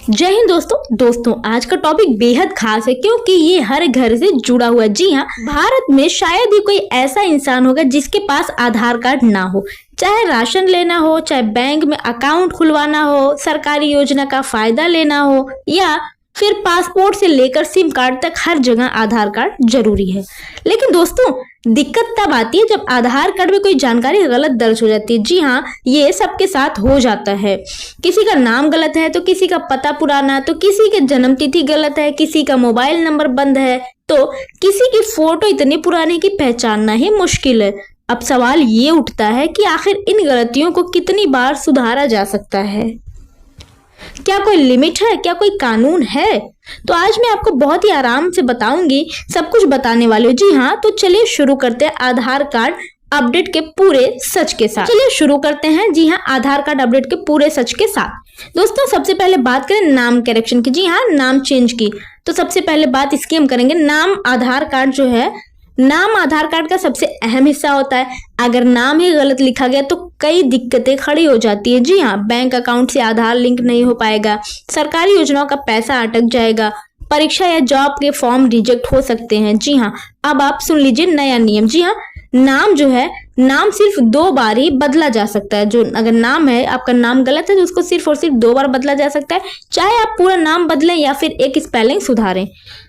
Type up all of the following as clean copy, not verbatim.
जय हिंद दोस्तों आज का टॉपिक बेहद खास है क्योंकि ये हर घर से जुड़ा हुआ है। जी हाँ, भारत में शायद ही कोई ऐसा इंसान होगा जिसके पास आधार कार्ड ना हो। चाहे राशन लेना हो, चाहे बैंक में अकाउंट खुलवाना हो, सरकारी योजना का फायदा लेना हो या फिर पासपोर्ट से लेकर सिम कार्ड तक हर जगह आधार कार्ड जरूरी है। लेकिन दोस्तों, दिक्कत तब आती है जब आधार कार्ड में कोई जानकारी गलत दर्ज हो जाती है। जी हाँ, ये सबके साथ हो जाता है। किसी का नाम गलत है तो किसी का पता पुराना, तो किसी की जन्म तिथि गलत है, किसी का मोबाइल नंबर बंद है, तो किसी की फोटो इतनी पुरानी कि पहचानना ही मुश्किल है। अब सवाल ये उठता है कि आखिर इन गलतियों को कितनी बार सुधारा जा सकता है? क्या कोई लिमिट है? क्या कोई कानून है? तो आज मैं आपको बहुत ही आराम से बताऊंगी, सब कुछ बताने वाली हूँ। जी हाँ, तो चलिए शुरू करते हैं आधार कार्ड अपडेट के पूरे सच के साथ। चलिए शुरू करते हैं। जी हाँ, आधार कार्ड अपडेट के पूरे सच के साथ। दोस्तों, सबसे पहले बात करें नाम करेक्शन की। जी हाँ, नाम चेंज की। तो सबसे पहले बात इसकी हम करेंगे। नाम आधार कार्ड जो है, नाम आधार कार्ड का सबसे अहम हिस्सा होता है। अगर नाम ही गलत लिखा गया तो कई दिक्कतें खड़ी हो जाती है। जी हाँ, बैंक अकाउंट से आधार लिंक नहीं हो पाएगा, सरकारी योजनाओं का पैसा अटक जाएगा, परीक्षा या जॉब के फॉर्म रिजेक्ट हो सकते हैं। जी हाँ, अब आप सुन लीजिए नया नियम। जी हाँ, नाम जो है, नाम सिर्फ 2 बार ही बदला जा सकता है। जो अगर नाम है, आपका नाम गलत है तो उसको सिर्फ और सिर्फ 2 बार बदला जा सकता है। चाहे आप पूरा नाम बदलें या फिर एक स्पेलिंग सुधारें,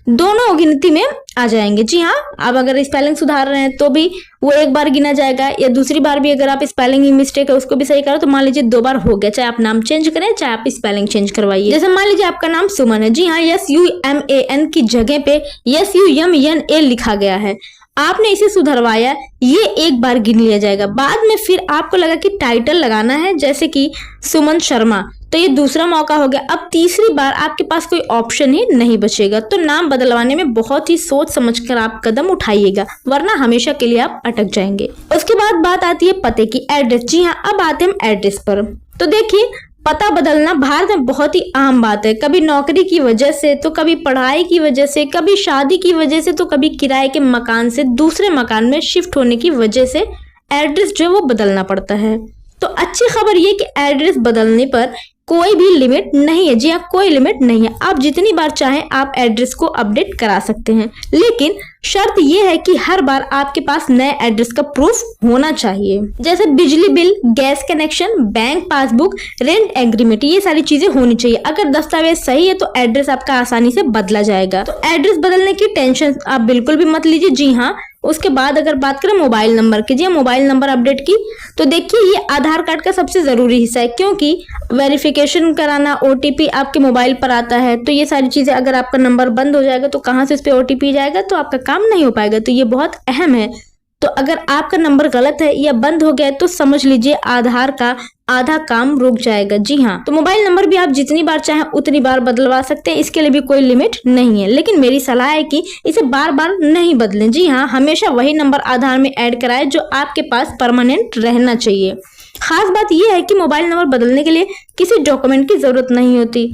दोनों गिनती में आ जाएंगे। जी हाँ, आप अगर स्पेलिंग सुधार रहे हैं तो भी वो 1 बार गिना जाएगा, या दूसरी बार भी अगर आप स्पेलिंग ही मिस्टेक है उसको भी सही करो तो मान लीजिए 2 बार हो गया। चाहे आप नाम चेंज करें, चाहे आप स्पेलिंग चेंज करवाइए। जैसे मान लीजिए आपका नाम सुमन है। जी हाँ, SUMAN की जगह पे SUMNA लिखा गया है। आपने इसे सुधरवाया, ये 1 बार गिन लिया जाएगा। बाद में फिर आपको लगा कि टाइटल लगाना है, जैसे कि सुमन शर्मा, तो ये दूसरा मौका हो गया। अब तीसरी बार आपके पास कोई ऑप्शन ही नहीं बचेगा। तो नाम बदलवाने में बहुत ही सोच समझकर आप कदम उठाइएगा, वरना हमेशा के लिए आप अटक जाएंगे। उसके बाद बात आती है पते की, एड्रेस। जी हाँ, अब आते हैं एड्रेस पर। तो देखिए, पता बदलना भारत में बहुत ही आम बात है। कभी नौकरी की वजह से, तो कभी पढ़ाई की वजह से, कभी शादी की वजह से, तो कभी किराए के मकान से दूसरे मकान में शिफ्ट होने की वजह से एड्रेस जो है वो बदलना पड़ता है। तो अच्छी खबर ये कि एड्रेस बदलने पर कोई भी लिमिट नहीं है। जी हाँ, कोई लिमिट नहीं है। आप जितनी बार चाहें आप एड्रेस को अपडेट करा सकते हैं, लेकिन शर्त यह है कि हर बार आपके पास नए एड्रेस का प्रूफ होना चाहिए। जैसे बिजली bill, gas connection, bank passbook, rent agreement, ये सारी चीजें होनी चाहिए। अगर दस्तावेज सही है तो एड्रेस आपका आसानी से बदला जाएगा। तो एड्रेस बदलने की टेंशन आप बिल्कुल भी मत लीजिए। जी हाँ, उसके बाद अगर बात करें मोबाइल नंबर की। जी, मोबाइल नंबर अपडेट की, तो देखिए ये आधार कार्ड का सबसे जरूरी हिस्सा है, क्योंकि वेरिफिकेशन कराना, OTP आपके मोबाइल पर आता है। तो ये सारी चीजें, अगर आपका नंबर बंद हो जाएगा तो कहाँ से उस पर OTP जाएगा, तो आपका काम नहीं हो पाएगा। तो ये बहुत अहम है। तो अगर आपका नंबर गलत है या बंद हो गया है तो समझ लीजिए आधार का आधा काम रुक जाएगा। जी हाँ, तो मोबाइल नंबर भी आप जितनी बार चाहें उतनी बार बदलवा सकते हैं, इसके लिए भी कोई लिमिट नहीं है। लेकिन मेरी सलाह है कि इसे बार बार नहीं बदलें। जी हाँ, हमेशा वही नंबर आधार में ऐड कराएं जो आपके पास परमानेंट रहना चाहिए। खास बात यह है कि मोबाइल नंबर बदलने के लिए किसी डॉक्यूमेंट की जरूरत नहीं होती।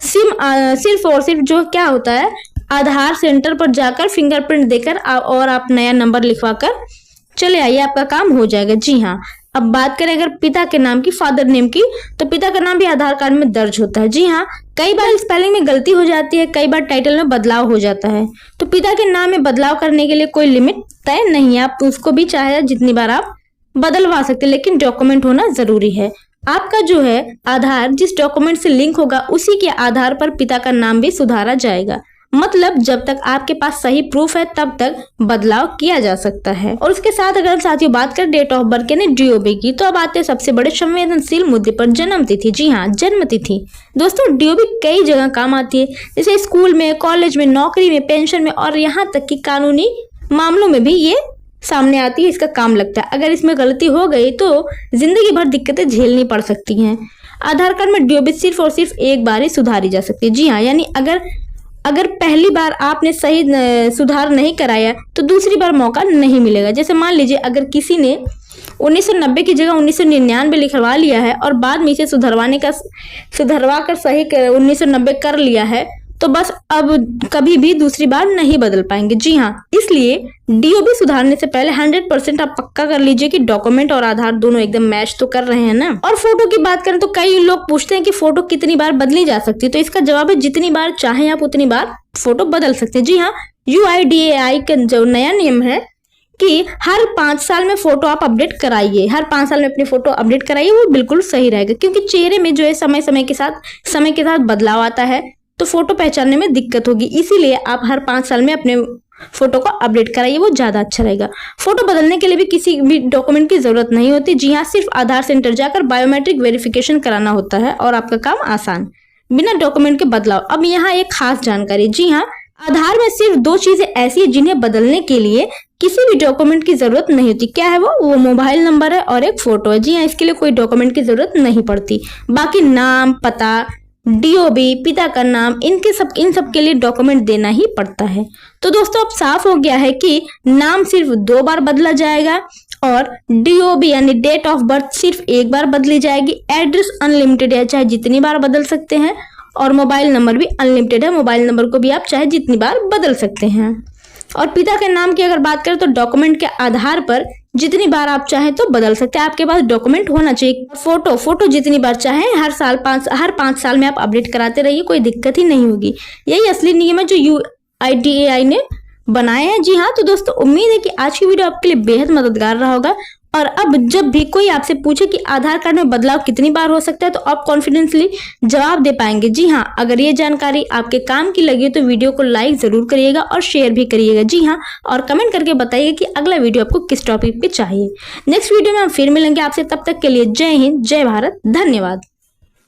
सिर्फ और सिर्फ जो क्या होता है, आधार सेंटर पर जाकर फिंगरप्रिंट देकर और आप नया नंबर लिखवा कर चले आइए, आपका काम हो जाएगा। जी हाँ, अब बात करें अगर पिता के नाम की, फादर नेम की, तो पिता का नाम भी आधार कार्ड में दर्ज होता है। जी हाँ, कई बार स्पेलिंग में गलती हो जाती है, कई बार टाइटल में बदलाव हो जाता है। तो पिता के नाम में बदलाव करने के लिए कोई लिमिट तय नहीं है, आप उसको भी चाहे जितनी बार आप बदलवा सकते हैं, लेकिन डॉक्यूमेंट होना जरूरी है। आपका जो है आधार जिस डॉक्यूमेंट से लिंक होगा उसी के आधार पर पिता का नाम भी सुधारा जाएगा। मतलब जब तक आपके पास सही प्रूफ है तब तक बदलाव किया जा सकता है। और उसके साथ अगर साथियों बात करें डेट ऑफ बर्थ यानी DOB की, तो अब आते हैं सबसे बड़े संवेदनशील मुद्दे पर, जन्म तिथि। जी हाँ, जन्म तिथि। दोस्तों, DOB कई जगह काम आती है, जैसे स्कूल में, कॉलेज में, नौकरी में, पेंशन में और यहाँ तक कि कानूनी मामलों में भी ये सामने आती है, इसका काम लगता है। अगर इसमें गलती हो गई तो जिंदगी भर दिक्कतें झेलनी पड़ सकती हैं। आधार कार्ड में DOB सिर्फ और सिर्फ 1 बार ही सुधारी जा सकती है। जी हाँ, यानी अगर पहली बार आपने सही सुधार नहीं कराया तो दूसरी बार मौका नहीं मिलेगा। जैसे मान लीजिए अगर किसी ने 1990 की जगह 1999 लिखवा लिया है और बाद में इसे सुधरवा कर सही 1990 कर लिया है, तो बस अब कभी भी दूसरी बार नहीं बदल पाएंगे। जी हाँ, इसलिए डीओबी सुधारने से पहले 100% आप पक्का कर लीजिए कि डॉक्यूमेंट और आधार दोनों एकदम मैच तो कर रहे हैं ना। और फोटो की बात करें तो कई लोग पूछते हैं कि फोटो कितनी बार बदली जा सकती है, तो इसका जवाब है जितनी बार चाहें आप उतनी बार फोटो बदल सकते हैं। जी हाँ, UIDAI का जो नया नियम है कि हर 5 साल में फोटो आप अपडेट कराइए, हर 5 साल में अपनी फोटो अपडेट कराइए, वो बिल्कुल सही रहेगा। क्योंकि चेहरे में जो है समय के साथ बदलाव आता है, तो फोटो पहचानने में दिक्कत होगी। इसीलिए आप हर 5 साल में अपने फोटो को अपडेट कराइए, वो ज्यादा अच्छा रहेगा। फोटो बदलने के लिए भी किसी भी डॉक्यूमेंट की जरूरत नहीं होती। जी हाँ, सिर्फ आधार सेंटर जाकर बायोमेट्रिक वेरिफिकेशन कराना होता है और आपका काम आसान, बिना डॉक्यूमेंट के बदलाव। अब यहाँ एक खास जानकारी, जी हाँ, आधार में सिर्फ 2 चीजें ऐसी है जिन्हें बदलने के लिए किसी भी डॉक्यूमेंट की जरूरत नहीं होती। क्या है वो मोबाइल नंबर है और एक फोटो है। जी हाँ, इसके लिए कोई डॉक्यूमेंट की जरूरत नहीं पड़ती। बाकी नाम, पता, डीओबी, पिता का नाम, इन सब के लिए डॉक्यूमेंट देना ही पड़ता है। तो दोस्तों अब साफ हो गया है कि नाम सिर्फ 2 बार बदला जाएगा और डीओबी यानी डेट ऑफ बर्थ सिर्फ 1 बार बदली जाएगी। एड्रेस अनलिमिटेड है, चाहे जितनी बार बदल सकते हैं, और मोबाइल नंबर भी अनलिमिटेड है, मोबाइल नंबर को भी आप चाहे जितनी बार बदल सकते हैं। और पिता के नाम की अगर बात करें तो डॉक्यूमेंट के आधार पर जितनी बार आप चाहें तो बदल सकते हैं, आपके पास डॉक्यूमेंट होना चाहिए। फोटो जितनी बार चाहें हर 5 साल में आप अपडेट कराते रहिए, कोई दिक्कत ही नहीं होगी। यही असली नियम है जो UIDAI ने बनाए हैं। जी हाँ, तो दोस्तों उम्मीद है कि आज की वीडियो आपके लिए बेहद मददगार रहा होगा। और अब जब भी कोई आपसे पूछे कि आधार कार्ड में बदलाव कितनी बार हो सकता है, तो आप कॉन्फिडेंसली जवाब दे पाएंगे। जी हाँ, अगर ये जानकारी आपके काम की लगी तो वीडियो को लाइक जरूर करिएगा और शेयर भी करिएगा। जी हाँ, और कमेंट करके बताइए कि अगला वीडियो आपको किस टॉपिक पे चाहिए। नेक्स्ट वीडियो में हम फिर मिलेंगे आपसे, तब तक के लिए जय हिंद, जय भारत, धन्यवाद।